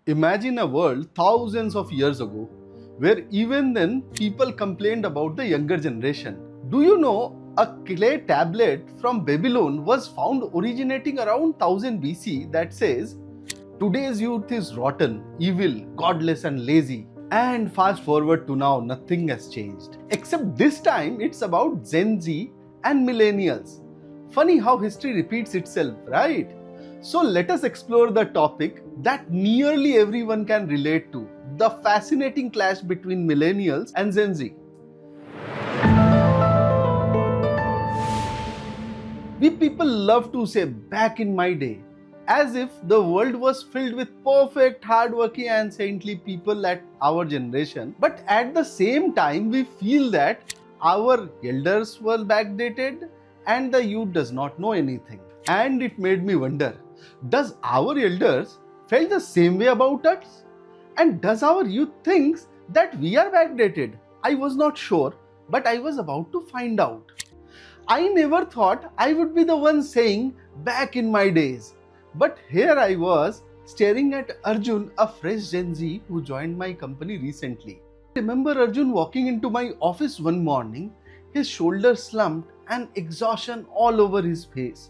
Imagine a world thousands of years ago where even then people complained about the younger generation. Do you know a clay tablet from Babylon was found originating around 1000 BC that says, "Today's youth is rotten, evil, godless, and lazy." And fast forward to now, nothing has changed. Except this time it's about Gen Z and Millennials. Funny how history repeats itself, right? So let us explore the topic that nearly everyone can relate to, the fascinating clash between Millennials and Gen Z. We people love to say back in my day, as if the world was filled with perfect, hardworking and saintly people at our generation. But at the same time, we feel that our elders were backdated and the youth does not know anything. And it made me wonder, does our elders feel the same way about us? And does our youth think that we are backdated? I was not sure, but I was about to find out. I never thought I would be the one saying back in my days. But here I was staring at Arjun, a fresh Gen Z who joined my company recently. I remember Arjun walking into my office one morning, his shoulders slumped and exhaustion all over his face.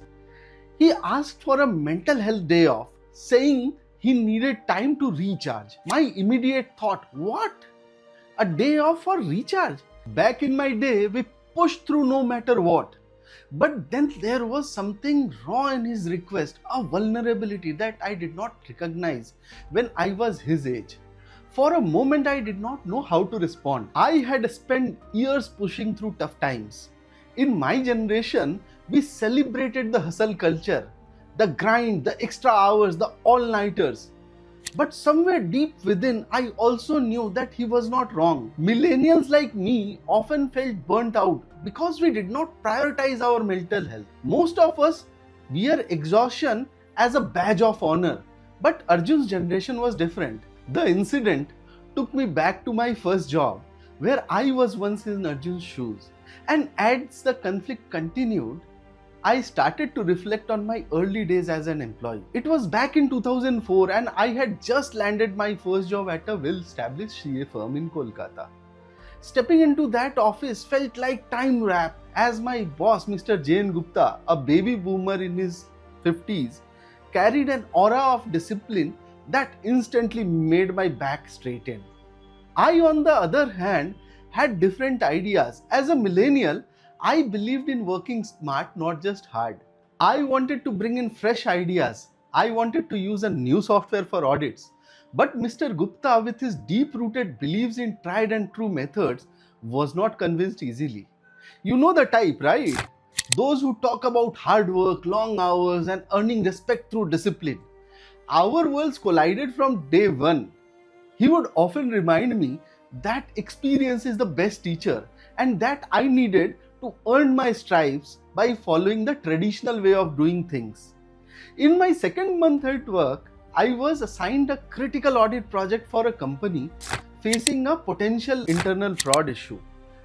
He asked for a mental health day off, saying he needed time to recharge. My immediate thought, what? A day off for recharge? Back in my day, we pushed through no matter what. But then there was something raw in his request, a vulnerability that I did not recognize when I was his age. For a moment, I did not know how to respond. I had spent years pushing through tough times. In my generation, we celebrated the hustle culture, the grind, the extra hours, the all-nighters. But somewhere deep within, I also knew that he was not wrong. Millennials like me often felt burnt out because we did not prioritize our mental health. Most of us wear exhaustion as a badge of honor. But Arjun's generation was different. The incident took me back to my first job, where I was once in Arjun's shoes. And as the conflict continued, I started to reflect on my early days as an employee. It was back in 2004 and I had just landed my first job at a well-established CA firm in Kolkata. Stepping into that office felt like time wrap as my boss, Mr. Jane Gupta, a baby boomer in his 50s, carried an aura of discipline that instantly made my back straighten. I, on the other hand, had different ideas. As a millennial, I believed in working smart, not just hard. I wanted to bring in fresh ideas. I wanted to use a new software for audits. But Mr. Gupta, with his deep-rooted beliefs in tried and true methods, was not convinced easily. You know the type, right? Those who talk about hard work, long hours, and earning respect through discipline. Our worlds collided from day one. He would often remind me that experience is the best teacher and that I needed to earn my stripes by following the traditional way of doing things. In my second month at work, I was assigned a critical audit project for a company facing a potential internal fraud issue.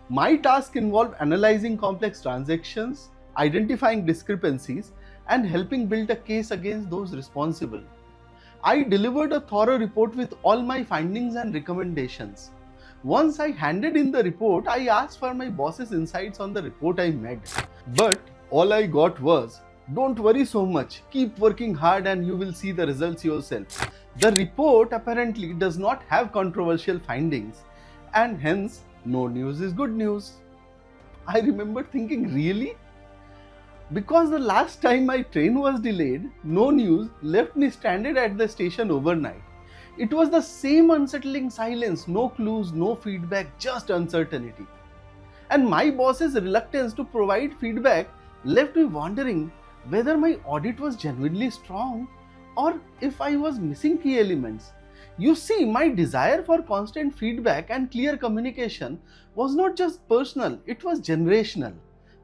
My task involved analyzing complex transactions, identifying discrepancies, and helping build a case against those responsible. I delivered a thorough report with all my findings and recommendations. Once I handed in the report, I asked for my boss's insights on the report I made. But all I got was, "Don't worry so much, keep working hard and you will see the results yourself." The report apparently does not have controversial findings and hence no news is good news. I remember thinking, really? Because the last time my train was delayed, no news left me stranded at the station overnight. It was the same unsettling silence, no clues, no feedback, just uncertainty. And my boss's reluctance to provide feedback left me wondering whether my audit was genuinely strong or if I was missing key elements. You see, my desire for constant feedback and clear communication was not just personal, it was generational.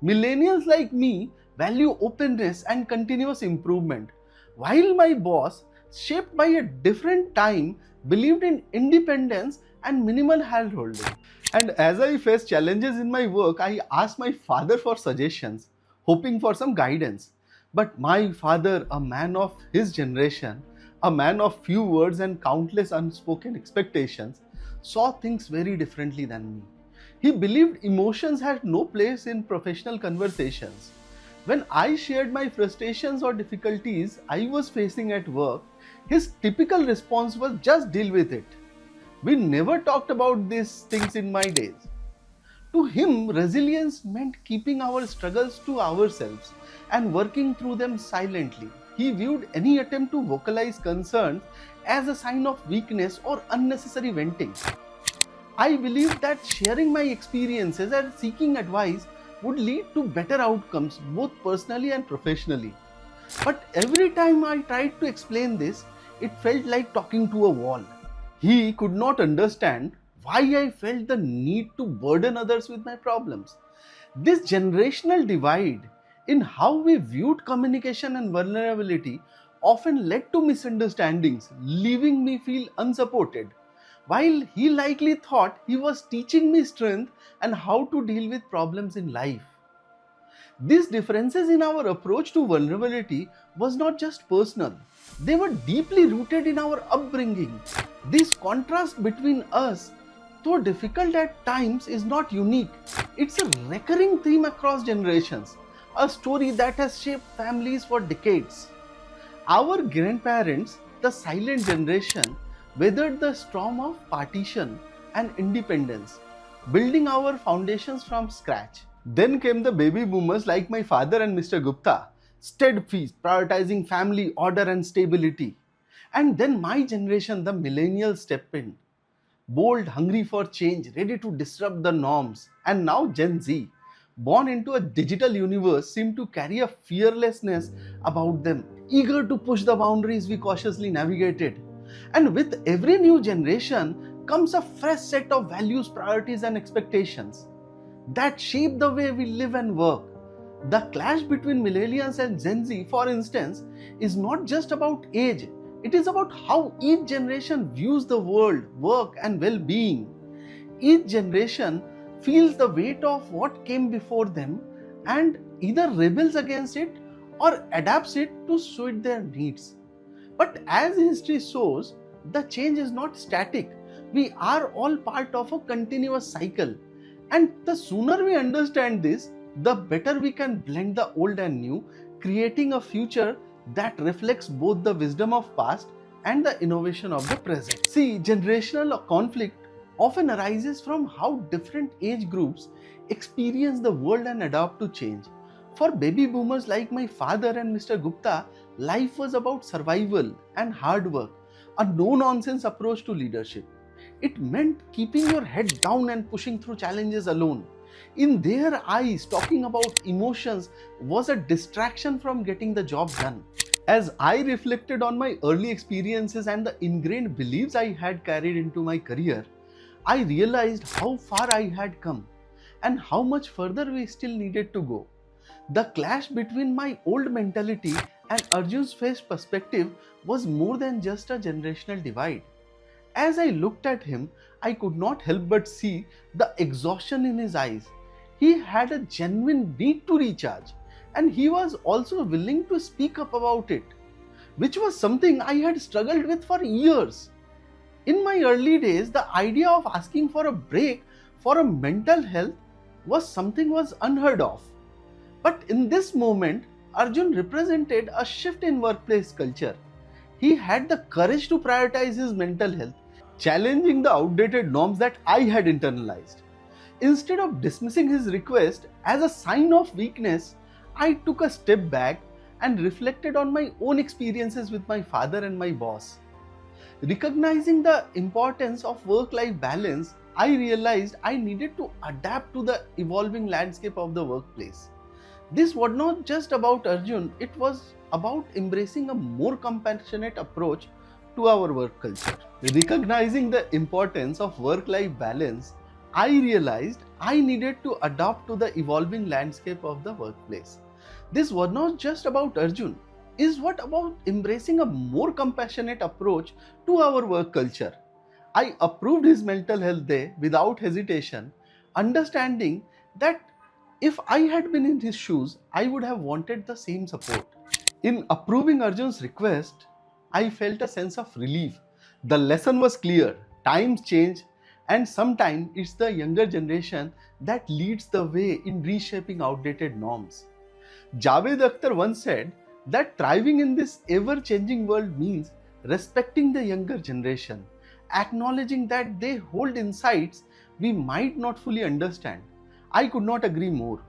Millennials like me value openness and continuous improvement, while my boss, shaped by a different time, believed in independence and minimal handholding. And as I faced challenges in my work, I asked my father for suggestions, hoping for some guidance. But my father, a man of his generation, a man of few words and countless unspoken expectations, saw things very differently than me. He believed emotions had no place in professional conversations. When I shared my frustrations or difficulties I was facing at work, his typical response was just deal with it. We never talked about these things in my days. To him, resilience meant keeping our struggles to ourselves and working through them silently. He viewed any attempt to vocalize concerns as a sign of weakness or unnecessary venting. I believed that sharing my experiences and seeking advice would lead to better outcomes both personally and professionally. But every time I tried to explain this, it felt like talking to a wall. He could not understand why I felt the need to burden others with my problems. This generational divide in how we viewed communication and vulnerability often led to misunderstandings, leaving me feel unsupported. While he likely thought he was teaching me strength and how to deal with problems in life. These differences in our approach to vulnerability was not just personal, they were deeply rooted in our upbringing. This contrast between us, though difficult at times, is not unique. It's a recurring theme across generations, a story that has shaped families for decades. Our grandparents, the silent generation, weathered the storm of partition and independence, building our foundations from scratch. Then came the baby boomers like my father and Mr. Gupta, steadfast, prioritizing family, order, and stability. And then my generation, the millennials, stepped in, bold, hungry for change, ready to disrupt the norms. And now Gen Z, born into a digital universe, seem to carry a fearlessness about them, eager to push the boundaries we cautiously navigated. And with every new generation comes a fresh set of values, priorities, and expectations that shape the way we live and work. The clash between millennials and Gen Z, for instance, is not just about age, it is about how each generation views the world, work, and well being. Each generation feels the weight of what came before them and either rebels against it or adapts it to suit their needs. But as history shows, the change is not static. We are all part of a continuous cycle. And the sooner we understand this, the better we can blend the old and new, creating a future that reflects both the wisdom of past and the innovation of the present. See, generational conflict often arises from how different age groups experience the world and adapt to change. For baby boomers like my father and Mr. Gupta, life was about survival and hard work, a no-nonsense approach to leadership. It meant keeping your head down and pushing through challenges alone. In their eyes, talking about emotions was a distraction from getting the job done. As I reflected on my early experiences and the ingrained beliefs I had carried into my career, I realized how far I had come and how much further we still needed to go. The clash between my old mentality and Arjun's fresh perspective was more than just a generational divide. As I looked at him, I could not help but see the exhaustion in his eyes. He had a genuine need to recharge, and he was also willing to speak up about it, which was something I had struggled with for years. In my early days, the idea of asking for a break for a mental health was unheard of. But in this moment, Arjun represented a shift in workplace culture. He had the courage to prioritize his mental health, challenging the outdated norms that I had internalized. Instead of dismissing his request as a sign of weakness, I took a step back and reflected on my own experiences with my father and my boss. Recognizing the importance of work-life balance, I realized I needed to adapt to the evolving landscape of the workplace. This was not just about Arjun, it was about embracing a more compassionate approach to our work culture. Recognizing the importance of work-life balance, I realized I needed to adapt to the evolving landscape of the workplace. This was not just about Arjun, is what about embracing a more compassionate approach to our work culture. I approved his mental health day without hesitation, understanding that if I had been in his shoes, I would have wanted the same support. In approving Arjun's request, I felt a sense of relief. The lesson was clear. Times change, and sometimes it's the younger generation that leads the way in reshaping outdated norms. Javed Akhtar once said that thriving in this ever changing world means respecting the younger generation, acknowledging that they hold insights we might not fully understand. I could not agree more.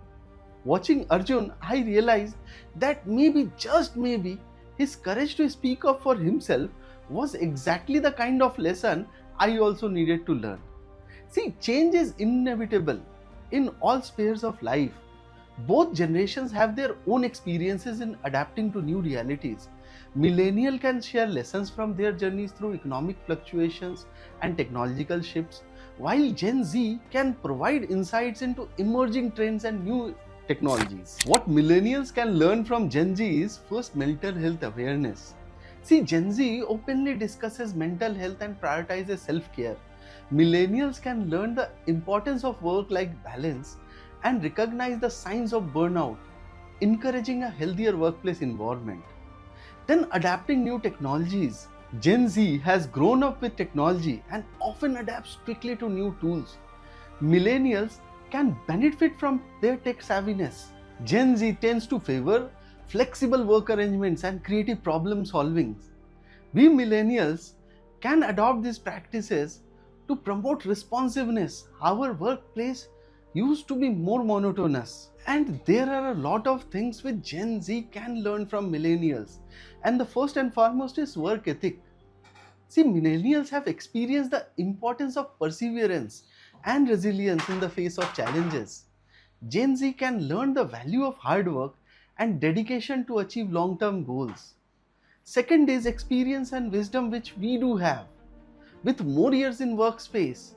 Watching Arjun, I realized that maybe, just maybe, his courage to speak up for himself was exactly the kind of lesson I also needed to learn. See, change is inevitable in all spheres of life. Both generations have their own experiences in adapting to new realities. Millennial can share lessons from their journeys through economic fluctuations and technological shifts, while Gen Z can provide insights into emerging trends and new technologies. What millennials can learn from Gen Z is first mental health awareness. See, Gen Z openly discusses mental health and prioritizes self-care. Millennials can learn the importance of work-life balance and recognize the signs of burnout, encouraging a healthier workplace environment. Then adapting new technologies. Gen Z has grown up with technology and often adapts quickly to new tools. Millennials can benefit from their tech savviness. Gen Z tends to favor flexible work arrangements and creative problem solving. We millennials can adopt these practices to promote responsiveness. Our workplace used to be more monotonous, and there are a lot of things which Gen Z can learn from millennials, and the first and foremost is work ethic. See, millennials have experienced the importance of perseverance and resilience in the face of challenges. Gen Z can learn the value of hard work and dedication to achieve long-term goals. Second is experience and wisdom, which we do have. With more years in workspace,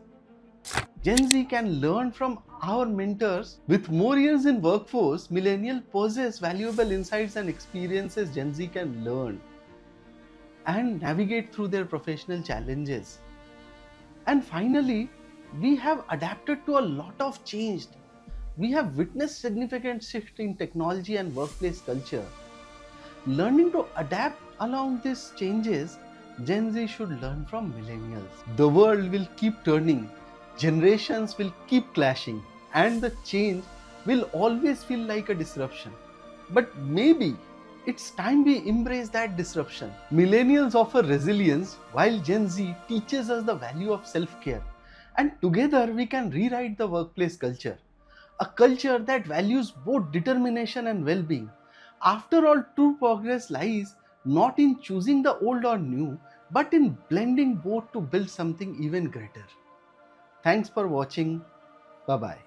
Gen Z can learn from our mentors. With more years in workforce, millennials possess valuable insights and experiences Gen Z can learn and navigate through their professional challenges. And finally, we have adapted to a lot of change. We have witnessed significant shift in technology and workplace culture. Learning to adapt along these changes, Gen Z should learn from millennials. The world will keep turning, generations will keep clashing, and the change will always feel like a disruption. But maybe it's time we embrace that disruption. Millennials offer resilience while Gen Z teaches us the value of self-care. And together we can rewrite the workplace culture. A culture that values both determination and well-being. After all, true progress lies not in choosing the old or new, but in blending both to build something even greater. Thanks for watching. Bye-bye.